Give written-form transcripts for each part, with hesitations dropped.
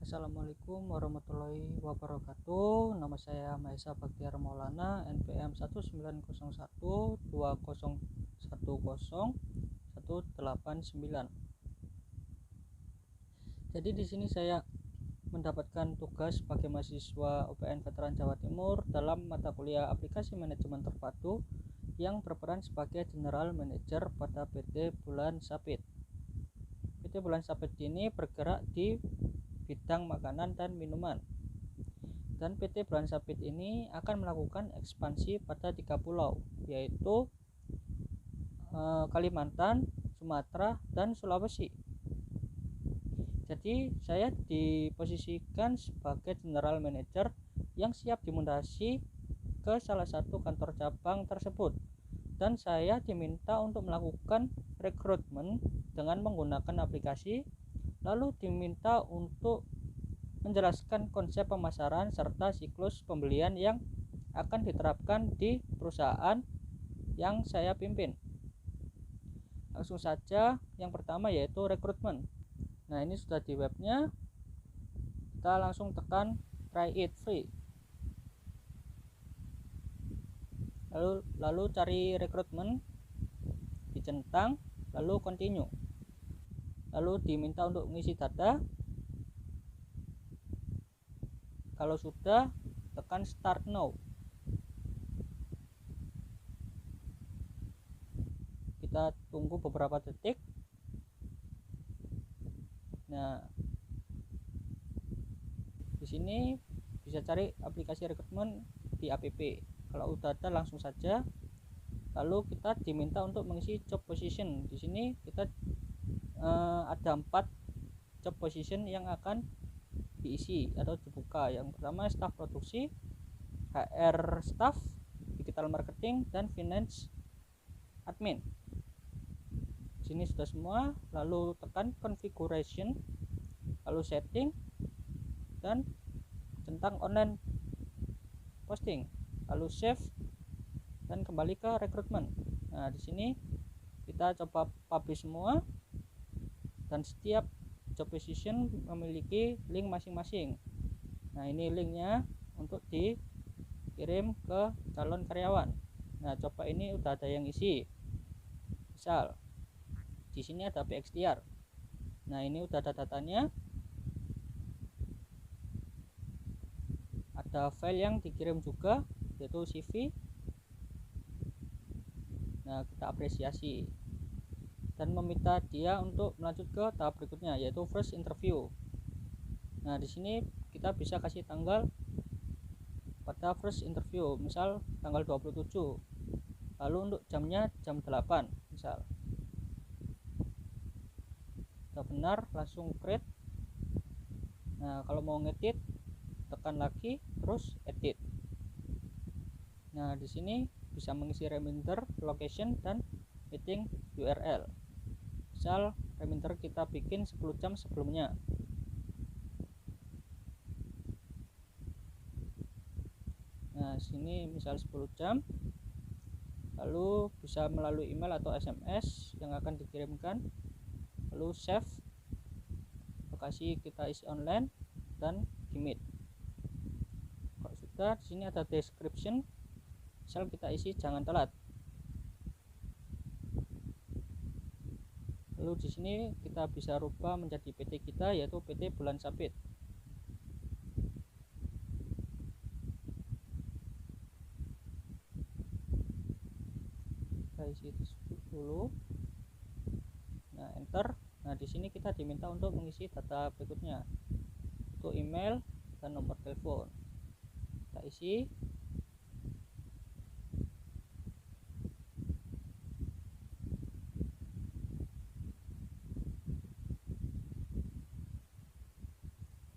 Assalamualaikum warahmatullahi wabarakatuh. Nama saya Maesa Baktiar Maulana, NPM 19012010189. Jadi di sini saya mendapatkan tugas sebagai mahasiswa UPN Veteran Jawa Timur dalam mata kuliah Aplikasi Manajemen Terpadu yang berperan sebagai General Manager pada PT Bulan Sabit. PT Bulan Sabit ini bergerak di bidang makanan dan minuman. Dan PT Bulan Sabit ini akan melakukan ekspansi pada 3 pulau, yaitu Kalimantan, Sumatera, dan Sulawesi. Jadi saya diposisikan sebagai General Manager yang siap dimutasi ke salah satu kantor cabang tersebut, dan saya diminta untuk melakukan rekrutmen dengan menggunakan aplikasi, lalu diminta untuk menjelaskan konsep pemasaran serta siklus pembelian yang akan diterapkan di perusahaan yang saya pimpin. Langsung saja, yang pertama yaitu rekrutmen. Nah, ini sudah di webnya. Kita langsung tekan try it free. Lalu cari rekrutmen, dicentang, lalu continue. Lalu diminta untuk mengisi data. Kalau sudah, tekan start now. Kita tunggu beberapa detik. Nah, di sini bisa cari aplikasi rekrutmen di app. Kalau udah ada, langsung saja. Lalu kita diminta untuk mengisi job position. Di sini kita ada 4 job position yang akan diisi atau dibuka. Yang pertama staff produksi, HR staff, digital marketing, dan finance admin. Di sini sudah semua. Lalu tekan configuration, lalu setting, dan centang online posting, lalu save, dan kembali ke rekrutmen. Nah, di sini kita coba publish semua, dan setiap job position memiliki link masing-masing. Nah, ini linknya untuk dikirim ke calon karyawan. Nah, coba ini udah ada yang isi. Misal di sini ada PXDR. Nah, ini udah ada datanya. Ada file yang dikirim juga, yaitu CV. Nah, kita apresiasi dan meminta dia untuk melanjut ke tahap berikutnya, yaitu first interview. Nah, di sini kita bisa kasih tanggal pada first interview, misal tanggal 27. Lalu untuk jamnya jam 8 misal. Sudah benar, langsung create. Nah, kalau mau ngedit, tekan lagi terus edit. Nah, di sini bisa mengisi reminder, location, dan meeting URL. Misal reminder kita bikin 10 jam sebelumnya. Nah, sini misal 10 jam. Lalu bisa melalui email atau SMS yang akan dikirimkan. Lalu save, lokasi kita isi online, dan commit. Kalau sudah, di sini ada description. Misal kita isi jangan telat. Lalu di sini kita bisa rubah menjadi PT kita, yaitu PT Bulan Sabit. Kita isi dulu. Nah, enter. Nah, di sini kita diminta untuk mengisi data berikutnya, itu email dan nomor telepon. Kita isi.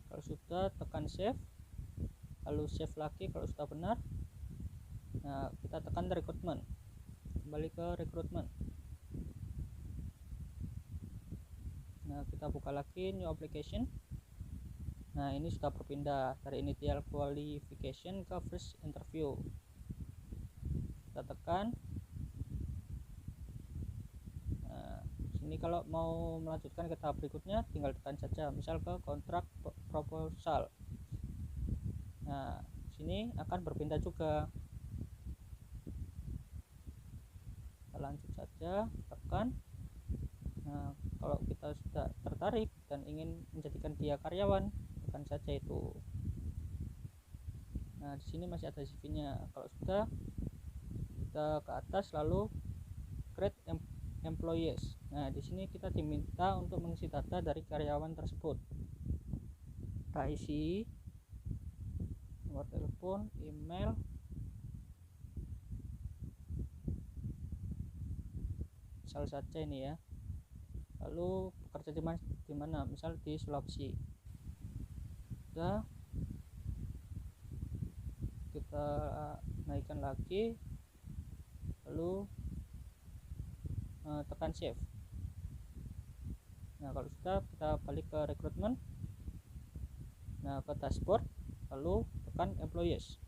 Kalau sudah, tekan save, lalu save lagi kalau sudah benar. Nah, kita tekan rekrutmen, kembali ke rekrutmen. Nah, kita buka lagi new application. Nah, ini sudah berpindah dari initial qualification ke first interview. Kita tekan. Nah, Ini kalau mau melanjutkan ke tahap berikutnya tinggal tekan saja, misal ke kontrak proposal. Nah, sini akan berpindah juga. Kita lanjut saja, tekan. Nah, kalau kita sudah tertarik dan ingin menjadikan dia karyawan, tekan saja itu. Nah, di sini masih ada CV-nya. Kalau sudah, kita ke atas lalu create employees. Nah, di sini kita diminta untuk mengisi data dari karyawan tersebut. Kita isi nomor telepon, email, misal saja ini ya. Lalu bekerja di mana? Misal di Sulawesi. Sudah, kita naikkan lagi, lalu tekan save. Nah, kalau sudah, kita balik ke rekrutmen. Nah, ke dashboard, lalu tekan employees.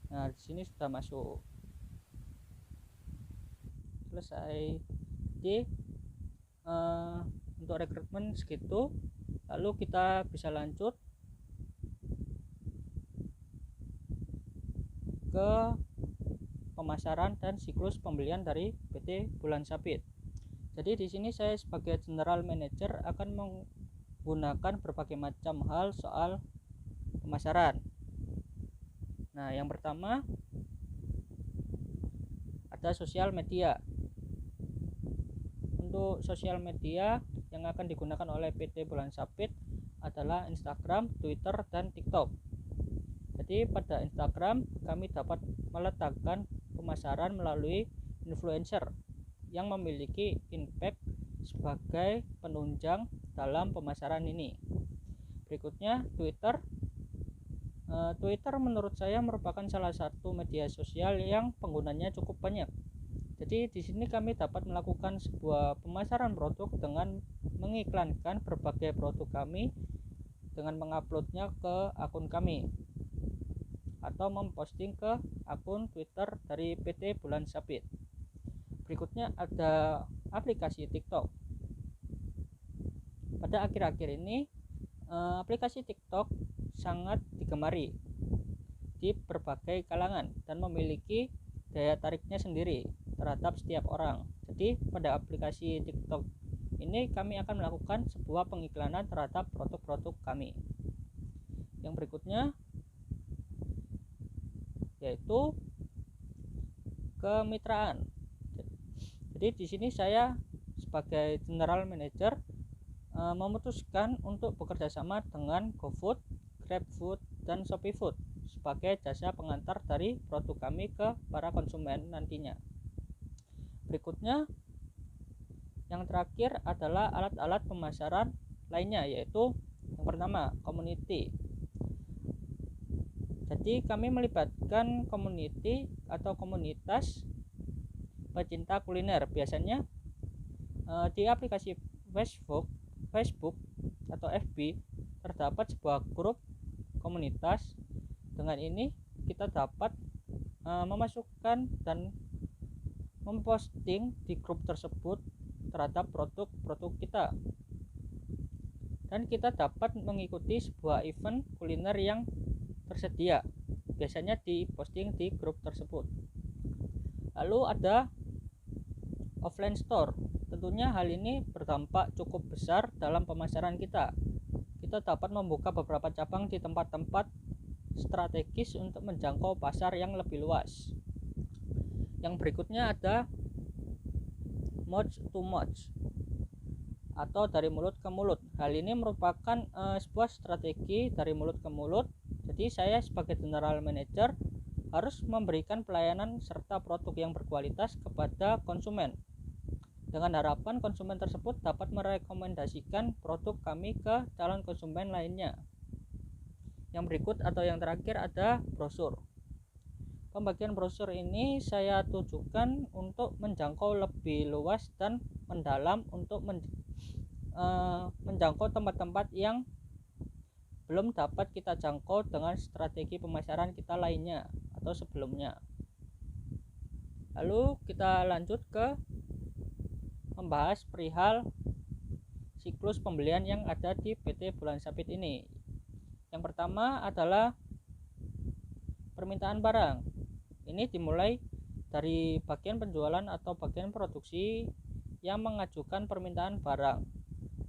Nah, di sini sudah masuk. Selesai. Jadi untuk rekrutmen segitu. Lalu kita bisa lanjut ke pemasaran dan siklus pembelian dari PT Bulan Sabit. Jadi di sini saya sebagai general manager akan menggunakan berbagai macam hal soal pemasaran. Nah, yang pertama ada sosial media. Untuk sosial media yang akan digunakan oleh PT Bulan Sabit adalah Instagram, Twitter, dan TikTok. Jadi pada Instagram kami dapat meletakkan pemasaran melalui influencer yang memiliki impact sebagai penunjang dalam pemasaran ini. Berikutnya Twitter. Twitter menurut saya merupakan salah satu media sosial yang penggunanya cukup banyak. Jadi di sini kami dapat melakukan sebuah pemasaran produk dengan mengiklankan berbagai produk kami dengan menguploadnya ke akun kami atau memposting ke akun Twitter dari PT Bulan Sabit. Berikutnya ada aplikasi TikTok. Pada akhir-akhir ini aplikasi TikTok sangat digemari di berbagai kalangan dan memiliki daya tariknya sendiri terhadap setiap orang. Jadi pada aplikasi TikTok ini kami akan melakukan sebuah pengiklanan terhadap produk-produk kami. Yang berikutnya yaitu kemitraan. Jadi di sini saya sebagai general manager memutuskan untuk bekerja sama dengan GoFood, GrabFood, dan ShopeeFood sebagai jasa pengantar dari produk kami ke para konsumen nantinya. Berikutnya yang terakhir adalah alat-alat pemasaran lainnya, yaitu yang pertama community. Jadi kami melibatkan community atau komunitas pecinta kuliner. Biasanya di aplikasi Facebook atau FB terdapat sebuah grup komunitas. Dengan ini kita dapat memasukkan dan memposting di grup tersebut terhadap produk-produk kita, dan kita dapat mengikuti sebuah event kuliner yang tersedia, biasanya diposting di grup tersebut. Lalu ada offline store. Tentunya hal ini berdampak cukup besar dalam pemasaran kita. Kita dapat membuka beberapa cabang di tempat-tempat strategis untuk menjangkau pasar yang lebih luas. Yang berikutnya ada mouth to mouth atau dari mulut ke mulut. Hal ini merupakan sebuah strategi dari mulut ke mulut. Jadi saya sebagai general manager harus memberikan pelayanan serta produk yang berkualitas kepada konsumen, dengan harapan konsumen tersebut dapat merekomendasikan produk kami ke calon konsumen lainnya. Yang berikut atau yang terakhir ada brosur. Pembagian brosur ini saya tujukan untuk menjangkau lebih luas dan mendalam untuk menjangkau tempat-tempat yang belum dapat kita jangkau dengan strategi pemasaran kita lainnya atau sebelumnya. Lalu kita lanjut ke membahas perihal siklus pembelian yang ada di PT Bulan Sabit ini. Yang pertama adalah permintaan barang. Ini dimulai dari bagian penjualan atau bagian produksi yang mengajukan permintaan barang,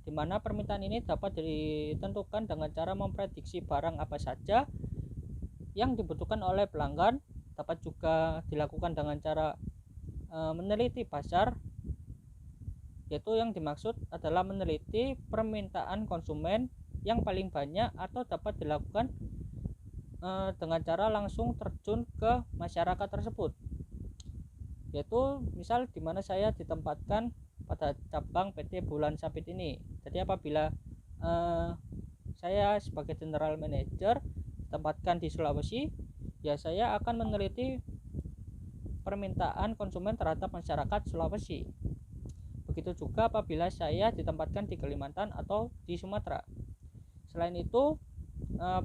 di mana permintaan ini dapat ditentukan dengan cara memprediksi barang apa saja yang dibutuhkan oleh pelanggan. Dapat juga dilakukan dengan cara meneliti pasar, yaitu yang dimaksud adalah meneliti permintaan konsumen yang paling banyak, atau dapat dilakukan dengan cara langsung terjun ke masyarakat tersebut, yaitu misal di mana saya ditempatkan pada cabang PT Bulan Sabit ini. Jadi apabila saya sebagai general manager ditempatkan di Sulawesi, ya saya akan meneliti permintaan konsumen terhadap masyarakat Sulawesi. Begitu juga apabila saya ditempatkan di Kalimantan atau di Sumatera. Selain itu,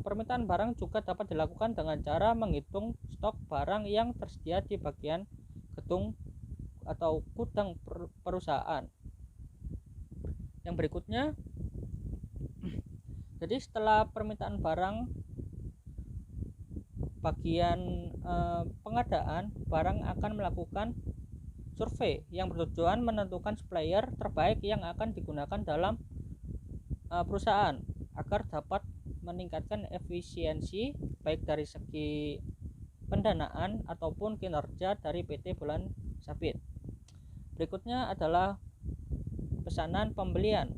permintaan barang juga dapat dilakukan dengan cara menghitung stok barang yang tersedia di bagian gedung atau gudang perusahaan. Yang berikutnya, jadi setelah permintaan barang, bagian pengadaan barang akan melakukan survei yang bertujuan menentukan supplier terbaik yang akan digunakan dalam perusahaan agar dapat meningkatkan efisiensi baik dari segi pendanaan ataupun kinerja dari PT Bulan Sabit. Berikutnya adalah pesanan pembelian.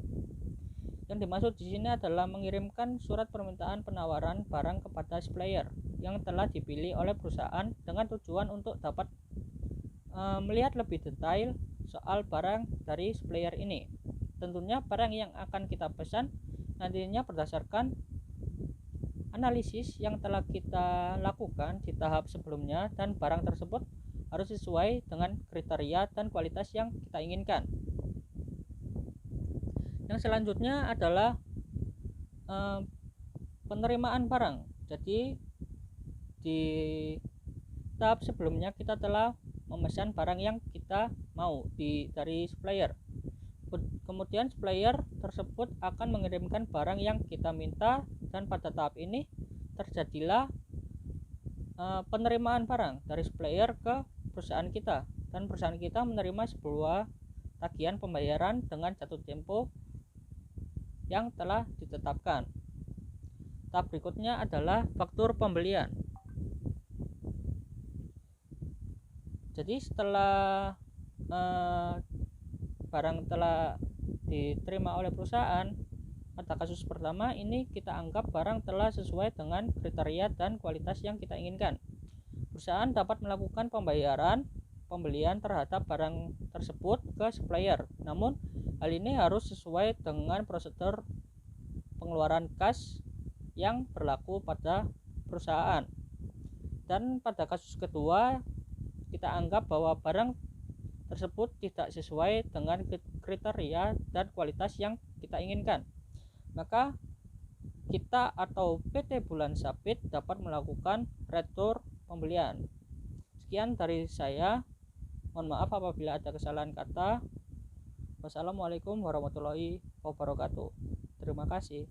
Yang dimaksud di sini adalah mengirimkan surat permintaan penawaran barang kepada supplier yang telah dipilih oleh perusahaan dengan tujuan untuk dapat melihat lebih detail soal barang dari supplier ini. Tentunya barang yang akan kita pesan nantinya berdasarkan analisis yang telah kita lakukan di tahap sebelumnya, dan barang tersebut harus sesuai dengan kriteria dan kualitas yang kita inginkan. Yang selanjutnya adalah penerimaan barang. Jadi di tahap sebelumnya kita telah memesan barang yang kita mau dari supplier. Kemudian supplier tersebut akan mengirimkan barang yang kita minta, dan pada tahap ini terjadilah penerimaan barang dari supplier ke perusahaan kita, dan perusahaan kita menerima sebuah tagihan pembayaran dengan jatuh tempo yang telah ditetapkan. Tahap berikutnya adalah faktur pembelian. Jadi setelah barang telah diterima oleh perusahaan, pada kasus pertama ini kita anggap barang telah sesuai dengan kriteria dan kualitas yang kita inginkan. Perusahaan dapat melakukan pembelian terhadap barang tersebut ke supplier. Namun hal ini harus sesuai dengan prosedur pengeluaran kas yang berlaku pada perusahaan. Dan pada kasus kedua, kita anggap bahwa barang tersebut tidak sesuai dengan kriteria dan kualitas yang kita inginkan, maka kita atau PT Bulan Sabit dapat melakukan retur pembelian. Sekian dari saya, mohon maaf apabila ada kesalahan kata. Wassalamualaikum warahmatullahi wabarakatuh. Terima kasih.